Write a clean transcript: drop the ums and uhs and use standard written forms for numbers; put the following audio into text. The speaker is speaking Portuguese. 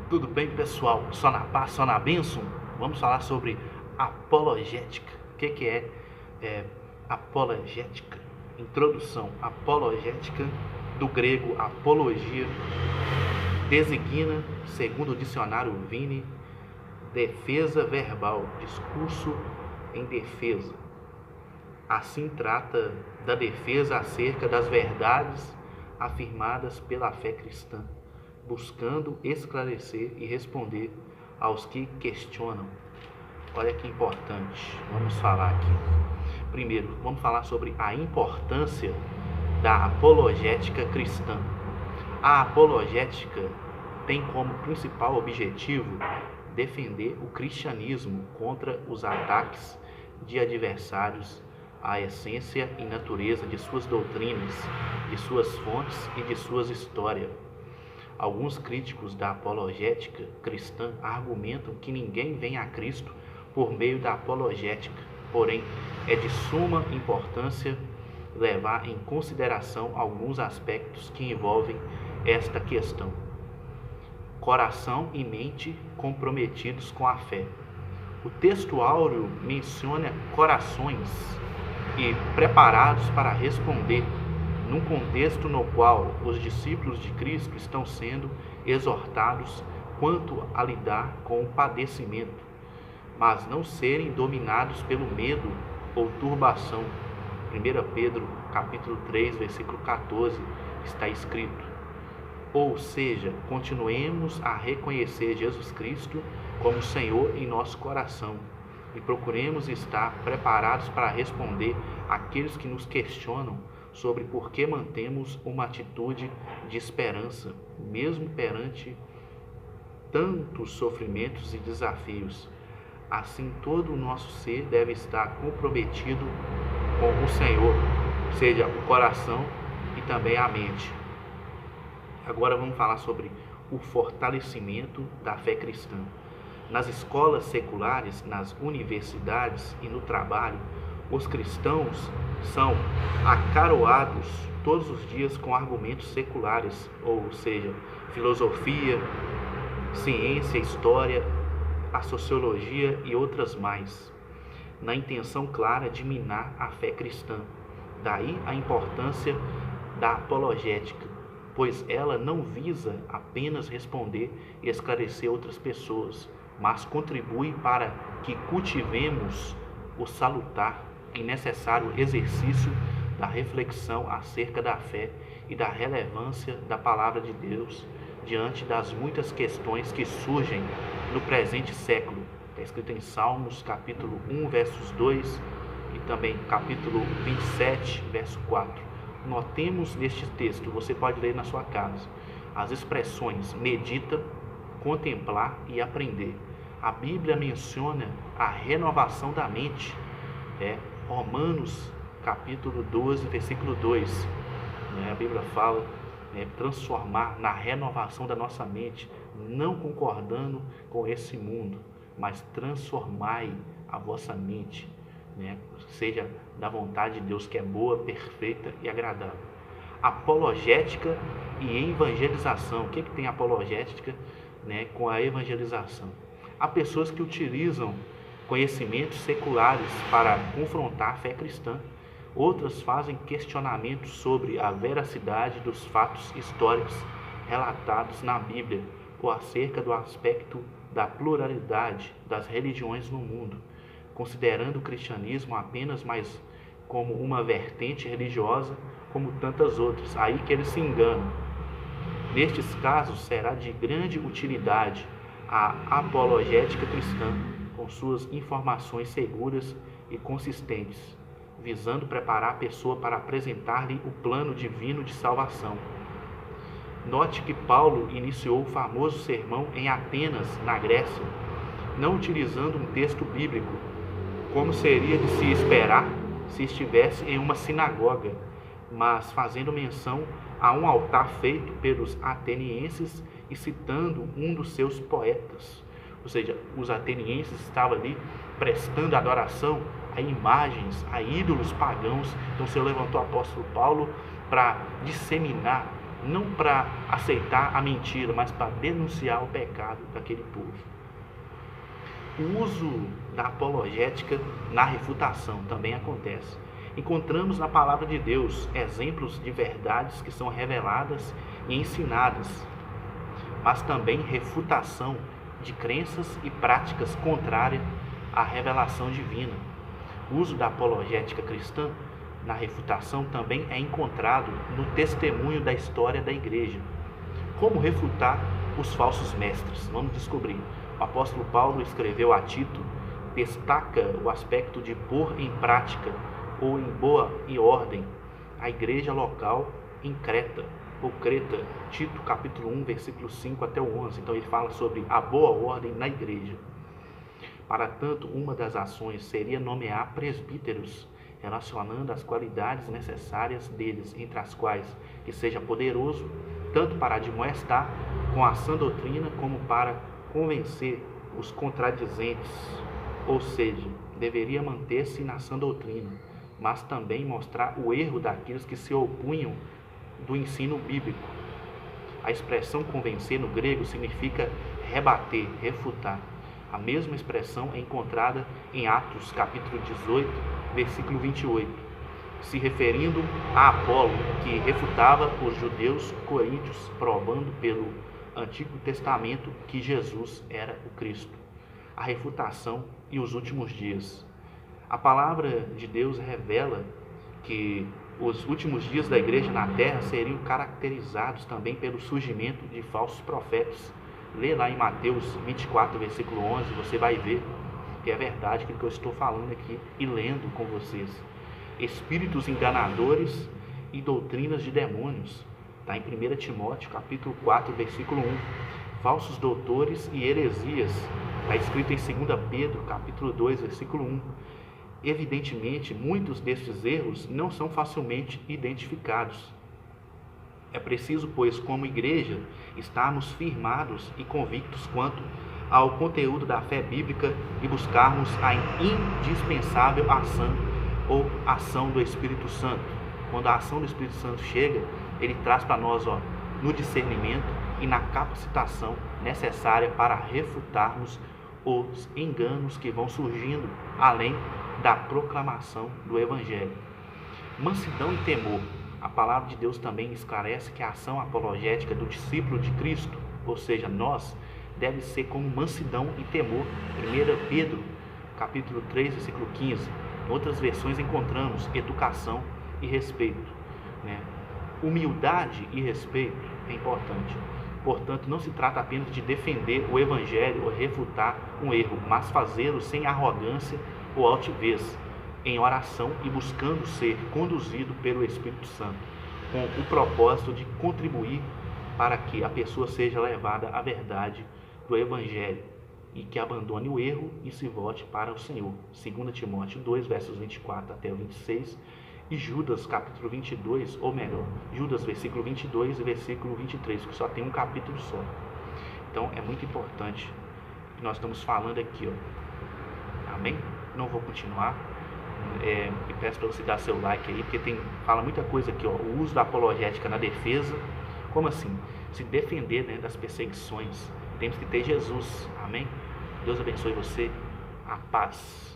Tudo bem, pessoal? Só na paz, só na bênção? Vamos falar sobre apologética. O que é apologética? Introdução. Apologética, do grego apologia, designa, segundo o dicionário Vini, defesa verbal, discurso em defesa. Assim trata da defesa acerca das verdades afirmadas pela fé cristã, buscando esclarecer e responder aos que questionam. Olha que importante, vamos falar aqui. Primeiro, vamos falar sobre a importância da apologética cristã. A apologética tem como principal objetivo defender o cristianismo contra os ataques de adversários à essência e natureza de suas doutrinas, de suas fontes e de suas histórias. Alguns críticos da apologética cristã argumentam que ninguém vem a Cristo por meio da apologética, porém é de suma importância levar em consideração alguns aspectos que envolvem esta questão. Coração e mente comprometidos com a fé. O texto áureo menciona corações e preparados para responder, num contexto no qual os discípulos de Cristo estão sendo exortados quanto a lidar com o padecimento, mas não serem dominados pelo medo ou turbação. 1 Pedro capítulo 3, versículo 14, está escrito: ou seja, continuemos a reconhecer Jesus Cristo como Senhor em nosso coração e procuremos estar preparados para responder àqueles que nos questionam sobre por que mantemos uma atitude de esperança, mesmo perante tantos sofrimentos e desafios. Assim, todo o nosso ser deve estar comprometido com o Senhor, seja o coração e também a mente. Agora vamos falar sobre o fortalecimento da fé cristã. Nas escolas seculares, nas universidades e no trabalho, os cristãos são acaroados todos os dias com argumentos seculares, ou seja, filosofia, ciência, história, a sociologia e outras mais, na intenção clara de minar a fé cristã. Daí a importância da apologética, pois ela não visa apenas responder e esclarecer outras pessoas, mas contribui para que cultivemos o salutar e necessário exercício da reflexão acerca da fé e da relevância da palavra de Deus diante das muitas questões que surgem no presente século. Está escrito em Salmos capítulo 1, versos 2 e também capítulo 27, verso 4. Notemos neste texto, você pode ler na sua casa, as expressões medita, contemplar e aprender. A Bíblia menciona a renovação da mente, Romanos capítulo 12, versículo 2, a Bíblia fala transformar na renovação da nossa mente, não concordando com esse mundo, mas transformai a vossa mente, seja da vontade de Deus, que é boa, perfeita e agradável. Apologética e evangelização. O que tem apologética com a evangelização? Há pessoas que utilizam conhecimentos seculares para confrontar a fé cristã. Outras fazem questionamentos sobre a veracidade dos fatos históricos relatados na Bíblia ou acerca do aspecto da pluralidade das religiões no mundo, considerando o cristianismo apenas mais como uma vertente religiosa como tantas outras. Aí que eles se enganam. Nestes casos, será de grande utilidade a apologética cristã, com suas informações seguras e consistentes, visando preparar a pessoa para apresentar-lhe o plano divino de salvação. Note que Paulo iniciou o famoso sermão em Atenas, na Grécia, não utilizando um texto bíblico, como seria de se esperar se estivesse em uma sinagoga, mas fazendo menção a um altar feito pelos atenienses e citando um dos seus poetas. Ou seja, os atenienses estavam ali prestando adoração a imagens, a ídolos pagãos. Então o Senhor levantou o apóstolo Paulo para disseminar não para aceitar a mentira, mas para denunciar o pecado daquele povo. O uso da apologética na refutação também acontece. Encontramos na palavra de Deus exemplos de verdades que são reveladas e ensinadas, mas também refutação de crenças e práticas contrárias à revelação divina. O uso da apologética cristã na refutação também é encontrado no testemunho da história da igreja. Como refutar os falsos mestres? Vamos descobrir. O apóstolo Paulo escreveu a Tito, destaca o aspecto de pôr em prática ou em boa e ordem a igreja local em Creta, ou Creta, Tito capítulo 1, versículo 5 até o 11. Então ele fala sobre a boa ordem na igreja. Para tanto, uma das ações seria nomear presbíteros, relacionando as qualidades necessárias deles, entre as quais que seja poderoso, tanto para admoestar com a sã doutrina, como para convencer os contradizentes, ou seja, deveria manter-se na sã doutrina, mas também mostrar o erro daqueles que se opunham do ensino bíblico. A expressão convencer no grego significa rebater, refutar. A mesma expressão é encontrada em Atos capítulo 18, versículo 28, se referindo a Apolo, que refutava os judeus coríntios, provando pelo Antigo Testamento que Jesus era o Cristo. A refutação e os últimos dias. A palavra de Deus revela que os últimos dias da igreja na terra seriam caracterizados também pelo surgimento de falsos profetas. Lê lá em Mateus 24, versículo 11, você vai ver que é verdade aquilo que eu estou falando aqui e lendo com vocês. Espíritos enganadores e doutrinas de demônios. Está em 1 Timóteo, capítulo 4, versículo 1. Falsos doutores e heresias. Está escrito em 2 Pedro, capítulo 2, versículo 1. Evidentemente, muitos destes erros não são facilmente identificados. É preciso, pois, como igreja, estarmos firmados e convictos quanto ao conteúdo da fé bíblica e buscarmos a indispensável ação do Espírito Santo. Quando a ação do Espírito Santo chega, ele traz para nós no discernimento e na capacitação necessária para refutarmos os enganos que vão surgindo além da proclamação do Evangelho. Mansidão e temor. A palavra de Deus também esclarece que a ação apologética do discípulo de Cristo, ou seja, nós, deve ser com mansidão e temor. 1 Pedro, capítulo 3, versículo 15. Em outras versões encontramos educação e respeito, né? Humildade e respeito é importante. Portanto, não se trata apenas de defender o Evangelho ou refutar um erro, mas fazê-lo sem arrogância ou altivez, em oração e buscando ser conduzido pelo Espírito Santo, com o propósito de contribuir para que a pessoa seja levada à verdade do Evangelho e que abandone o erro e se volte para o Senhor. 2 Timóteo 2, versos 24 até o 26, e Judas, capítulo 22, ou melhor, Judas, versículo 22 e versículo 23, que só tem um capítulo só. Então, é muito importante que nós estamos falando aqui, Amém? Não vou continuar. E peço para você dar seu like aí, porque fala muita coisa aqui, o uso da apologética na defesa. Como assim? Se defender, né, das perseguições. Temos que ter Jesus. Amém? Deus abençoe você. A paz.